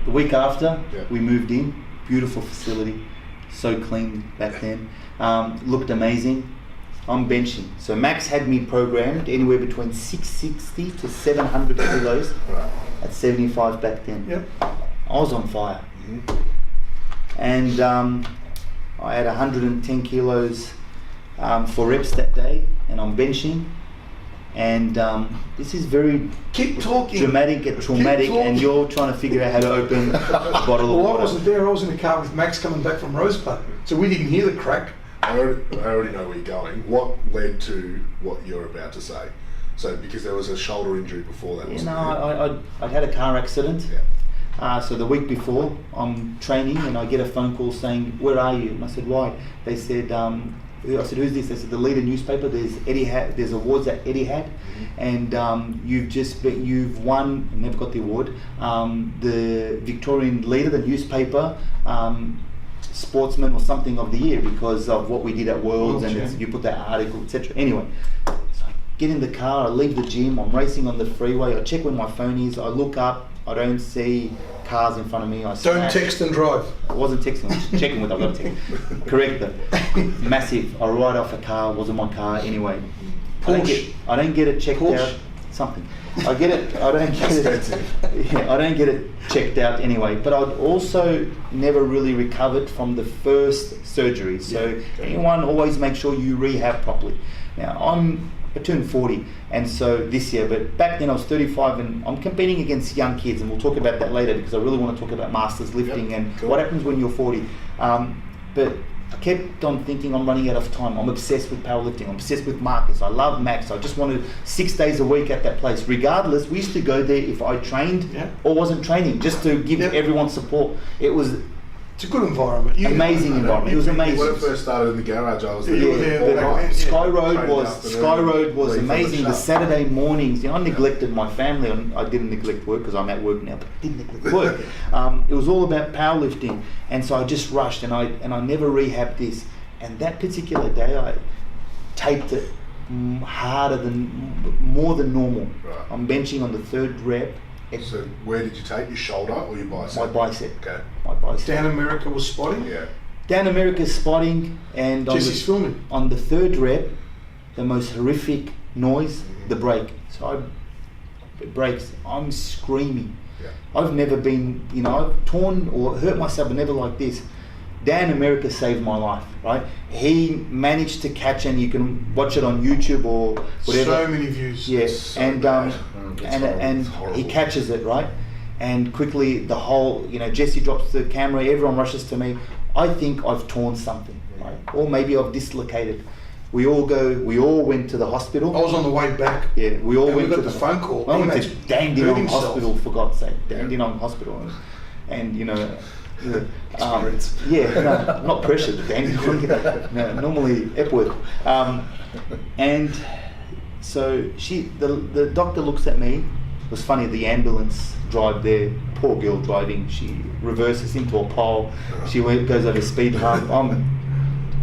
The week after, Yeah. we moved in. Beautiful facility, so clean back then. Looked amazing. I'm benching. So Max had me programmed anywhere between 660 to 700 kilos Right. at 75 back then. Yep. I was on fire. And I had 110 kilos for reps that day, and I'm benching. And this is very Keep talking. dramatic and traumatic, talking. and you're trying to figure out how to open a bottle of Well, I water. wasn't there. I was in the car with Max coming back from Rosebud, so we didn't hear the crack. I already know where you're going. What led to what you're about to say? So, because there was a shoulder injury before that, You wasn't know, there? I'd had a car accident. Yeah. So the week before, I'm training and I get a phone call saying, "Where are you?" And I said, "Why?" They said, I said, "Who's this?" They said, "The leader newspaper. There's awards that Eddie had, and you've won." I never got the award. The Victorian Leader, the newspaper, sportsman or something of the year because of what we did at Worlds, and you put that article, etc. Anyway, so I get in the car, I leave the gym, I'm racing on the freeway, I check where my phone is, I look up, I don't see cars in front of me. Don't text and drive. I wasn't texting, I was checking with. I've got to text. Correct though. Massive. I ride off a car, wasn't my car anyway. Porsche. I don't get it checked Porsche. out. Something. I get it. I don't get it. Yeah, I don't get it checked out anyway. But I'd also never really recovered from the first surgery. So anyone always make sure you rehab properly. Now I turned 40, and so this year, but back then I was 35, and I'm competing against young kids, and we'll talk about that later because I really want to talk about masters lifting and what happens when you're 40. But I kept on thinking I'm running out of time. I'm obsessed with powerlifting. I'm obsessed with Marcus. I love Max. I just wanted 6 days a week at that place. Regardless, we used to go there if I trained or wasn't training, just to give everyone support. It's a good environment. Amazing environment. It was amazing. When it first started in the garage, I was there. Sky Road was Leave amazing. from The Saturday mornings, I neglected my family. I didn't neglect work because I'm at work now, but I didn't neglect work. It was all about powerlifting, and so I just rushed, and I never rehabbed this. And that particular day, I taped it more than normal. Right. I'm benching on the third rep. So where did you take your shoulder or your bicep? My bicep. Okay. My bicep. Dan America was spotting. Yeah. Dan America's spotting, and Jesse's filming. on the third rep, the most horrific noise, the break. So it breaks. I'm screaming. Yeah. I've never been, I've torn or hurt myself, but never like this. Dan America saved my life, right? He managed to catch, and you can watch it on YouTube or whatever. So many views. Yes, So and bad. and It's horrible. he catches it, right? And quickly the whole, Jesse drops the camera, everyone rushes to me. I think I've torn something, right? Or maybe I've dislocated. We all went to the hospital. I was on the way back. Yeah, we all And went we to got the phone call. I went to Emad's Dandenong hurt himself. Hospital, for God's sake. Dandenong Hospital. And Experience. not pressured, Dandenong. No, normally Epworth. And so the doctor looks at me. It was funny, the ambulance drive there, poor girl driving, she reverses into a pole. She goes over speed hump. I'm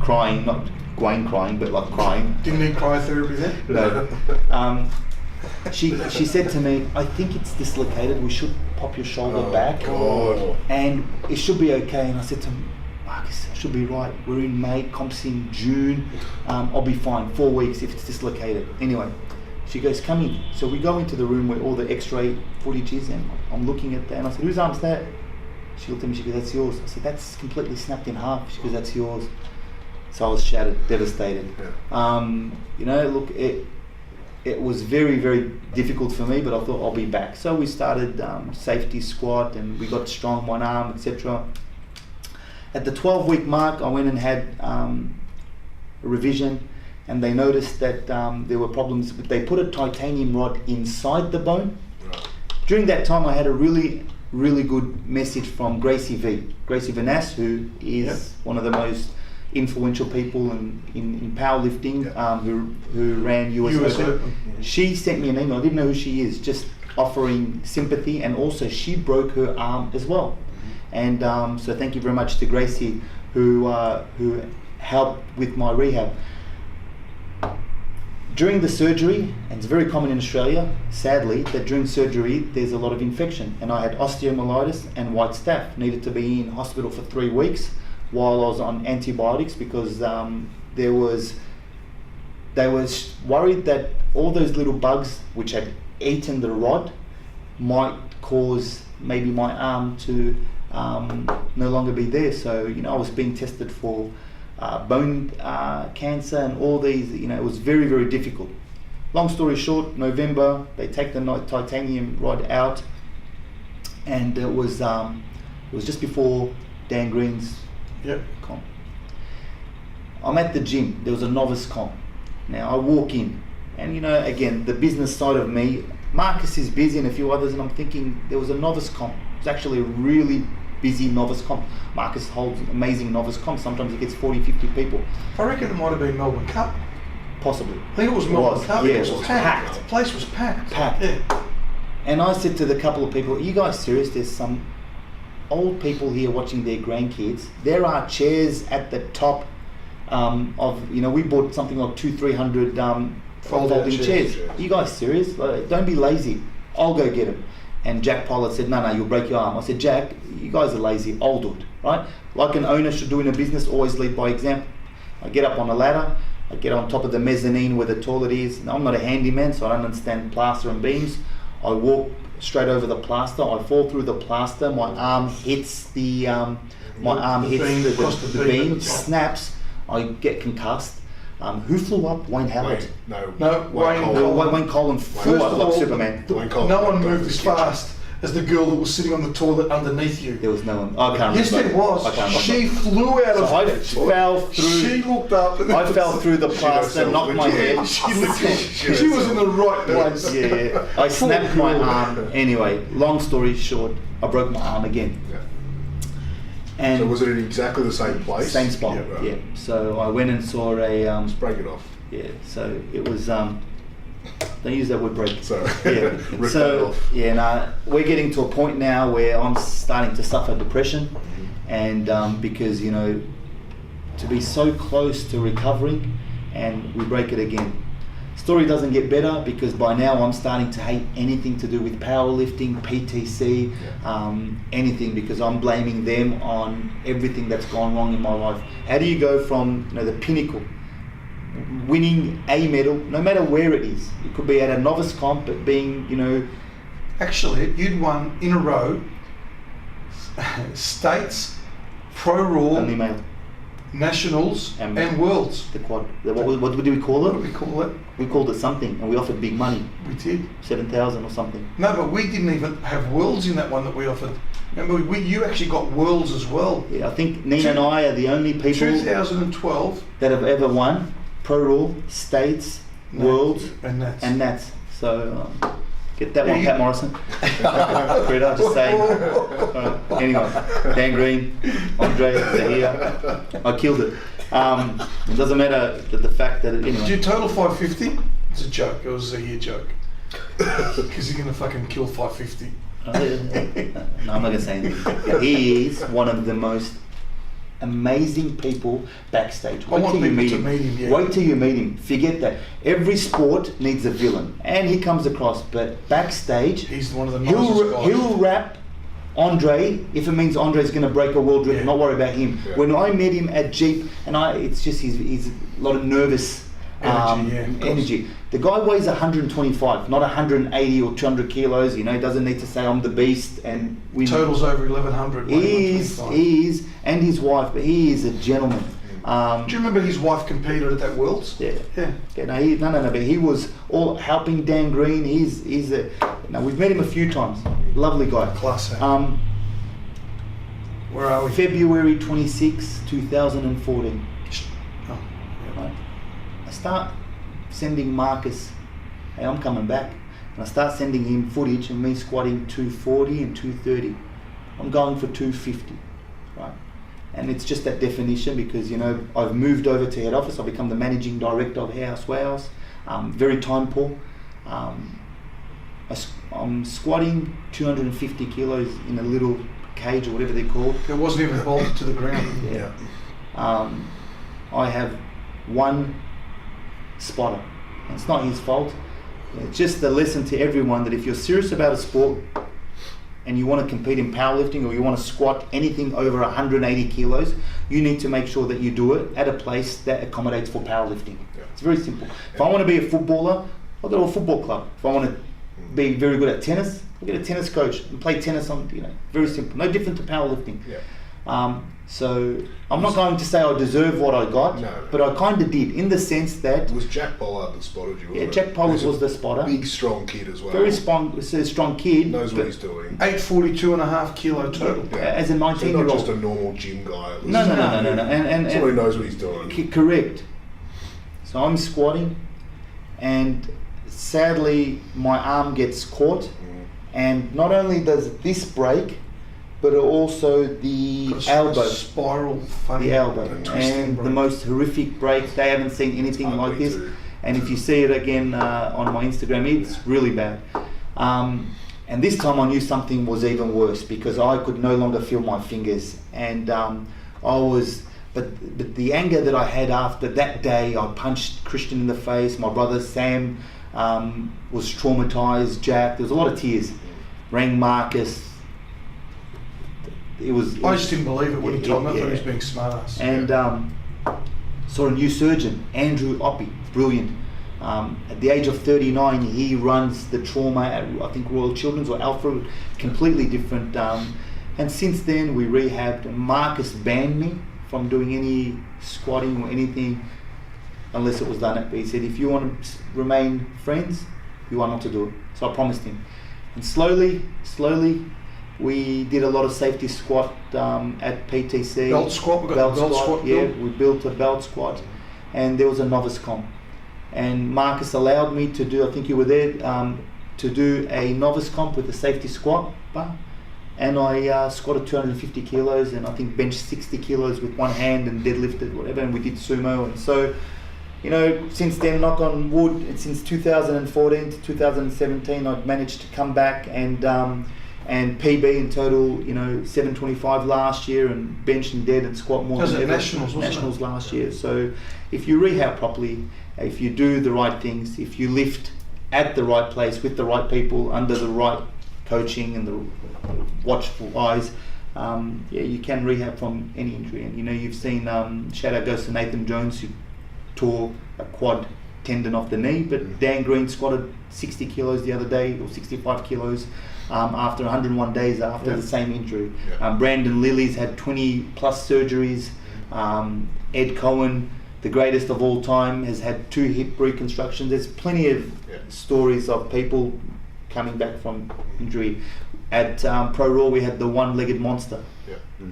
crying, not Gwen crying, but like crying. Didn't need cryotherapy then? No. She said to me, "I think it's dislocated. We should pop your shoulder back, God. and it should be okay." And I said to him, "Marcus, I should be right. We're in May, comps in June. I'll be fine. 4 weeks if it's dislocated." Anyway, she goes, "Come in." So we go into the room where all the X-ray footage is, and I'm looking at that, and I said, "Whose arm's that?" She looked at me. She goes, "That's yours." I said, "That's completely snapped in half." She goes, "That's yours." So I was shattered, devastated. Look, it was very, very difficult for me, but I thought I'll be back. So we started safety squat, and we got strong one arm, etc. At the 12-week mark, I went and had a revision, and they noticed that there were problems. They put a titanium rod inside the bone. Right. During that time, I had a really, really good message from Gracie Vanas, who is one of the most influential people in powerlifting, who ran US Open. She sent me an email. I didn't know who she is, just offering sympathy, and also she broke her arm as well. And so thank you very much to Gracie, who helped with my rehab. during the surgery, and it's very common in Australia, sadly, that during surgery there's a lot of infection. And I had osteomyelitis and white staph. Needed to be in hospital for 3 weeks while I was on antibiotics because they was worried that all those little bugs which had eaten the rod might cause maybe my arm to no longer be there. So, I was being tested for bone cancer and all these, it was very, very difficult. Long story short, November, they take the titanium rod out, and it was just before Dan Green's comp. I'm at the gym, there was a novice comp. Now I walk in, and again, the business side of me, Marcus is busy and a few others, and I'm thinking there was a novice comp. It's actually a really busy novice comp. Marcus holds amazing novice comp. Sometimes he gets 40, 50 people. I reckon it might have been Melbourne Cup. Possibly. I think it was Melbourne Cup. Yeah, it was packed. The place was packed. Yeah. And I said to the couple of people, "Are you guys serious? There's some old people here watching their grandkids. There are chairs at the top of, we bought something like 200-300 folding chairs. Are you guys serious? Like, don't be lazy. I'll go get them." And Jack Pollard said, no, you'll break your arm. I said, "Jack, you guys are lazy. I'll do it," right? Like an owner should do in a business, always lead by example. I get up on a ladder, I get on top of the mezzanine where the toilet is. Now, I'm not a handyman, so I don't understand plaster and beams. I walk straight over the plaster, I fall through the plaster, my arm hits the beam, snaps, I get concussed. Who flew up? Wayne Howard. Wayne Colin flew up like Superman. No one moved as fast as the girl that was sitting on the toilet underneath you. There was no one. I can't remember. Yes, there was. She flew out of I fell through. She looked up. I fell through the plaster, knocked my head. She was in the right place. Yeah. I snapped my arm. Anyway, long story short, I broke my arm again. Yeah. And so was it in exactly the same place? Same spot. Yeah. Right. So I went and saw a. Just break it off. Yeah. So it was. Don't use that word break. Sorry. Yeah. Rip So that off. we're getting to a point now where I'm starting to suffer depression, and because to be so close to recovering, and we break it again. Story doesn't get better because by now I'm starting to hate anything to do with powerlifting, PTC, anything, because I'm blaming them on everything that's gone wrong in my life. How do you go from the pinnacle, winning a medal, no matter where it is? It could be at a novice comp, but being, Actually, you'd won in a row states, pro raw, only male. nationals, and worlds. The quad. What do we call it? What do we call it? We called it something, and we offered big money. We did. 7,000 or something. No, but we didn't even have worlds in that one that we offered. Remember, you actually got worlds as well. Yeah, I think Nina and I are the only people 2012 that have ever won pro rule, states, worlds, and Nats. So get that one, Pat Morrison. Greta, just saying. Anyway, Dan Green, Andre, they're here. I killed it. It doesn't matter the fact that anyway. Did you total 550? It's a joke. It was a year joke. Because you're gonna fucking kill 550. No, I'm not gonna say anything. He is one of the most amazing people backstage. Wait till you meet him. Yeah. Wait till you meet him. Forget that. Every sport needs a villain, and he comes across. But backstage, he's one of the nicest guys. He'll rap Andre if it means Andre's going to break a world record. Not worry about him. Yeah. When I met him at Jeep, and it's just he's a lot of nervous energy. The guy weighs 125, not 180 or 200 kilos. He doesn't need to say I'm the beast and win. Totals over 1100. He is, and his wife, but he is a gentleman. Do you remember his wife competed at that Worlds? Yeah. No. But he was all helping Dan Green. He's a. We've met him a few times. Lovely guy. Class. Where are we? February 26, 2014. Oh, yeah. Right. I start sending Marcus, hey, I'm coming back. And I start sending him footage of me squatting 240 and 230. I'm going for 250, right? And it's just that definition because, I've moved over to head office. I've become the managing director of House Warehouse. Very time poor. I'm squatting 250 kilos in a little cage or whatever they're called. It wasn't even bolted to the ground. Yeah. I have one spotter. And it's not his fault. It's just a lesson to everyone that if you're serious about a sport and you want to compete in powerlifting or you want to squat anything over 180 kilos, you need to make sure that you do it at a place that accommodates for powerlifting. Yeah. It's very simple. If I want to be a footballer, I'll go to a football club. If I want to be very good at tennis, I'll get a tennis coach and play tennis on, very simple. No different to powerlifting. Yeah. So I'm not going to say I deserve what I got, but I kind of did, in the sense that... It was Jack Pollard that spotted you, wasn't it? Jack Pollard was the spotter. Big, strong kid as well. Very strong kid. Knows what he's doing. 842.5 kilo total. Yeah. As a 19-year-old. So not just a normal gym guy. No. And somebody knows what he's doing. Correct. So I'm squatting, and sadly my arm gets caught, and not only does this break, but also the elbow. Spiral funny. The elbow. And the most horrific break. They haven't seen anything like this. And if you see it again on my Instagram, it's really bad. And this time I knew something was even worse, because I could no longer feel my fingers. And but the anger that I had after that day, I punched Christian in the face. My brother Sam was traumatized. Jack, there was a lot of tears. Rang Marcus. I just didn't believe it when he told me. I thought he was being smart-ass. And saw a new surgeon, Andrew Oppie, brilliant. At the age of 39, he runs the trauma at, I think, Royal Children's or Alfred, completely different. And since then, we rehabbed. Marcus banned me from doing any squatting or anything unless it was done at. He said, if you want to remain friends, you are not to do it. So I promised him. And slowly, we did a lot of safety squat at PTC. Belt squat, we got the belt squat. Yeah, we built a belt squat, and there was a novice comp. And Marcus allowed me to do, I think you were there, to do a novice comp with a safety squat bar. And I squatted 250 kilos, and I think benched 60 kilos with one hand and deadlifted whatever, and we did sumo. And so, since then, knock on wood, and since 2014 to 2017, I've managed to come back and PB in total, 725 last year, and bench and dead and squat more than ever. Nationals last year. So if you rehab properly, if you do the right things, if you lift at the right place with the right people under the right coaching and the watchful eyes, you can rehab from any injury. And you've seen, shout out goes to Nathan Jones, who tore a quad tendon off the knee, but Dan Green squatted 60 kilos the other day, or 65 kilos after 101 days after the same injury. Brandon Lilly's had 20 plus surgeries. Ed Cohen, the greatest of all time, has had 2 hip reconstructions. There's plenty of stories of people coming back from injury. At Pro Raw, we had the one-legged monster,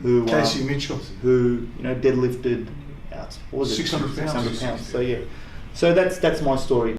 who Casey Mitchell, who deadlifted 600 pounds. So that's my story.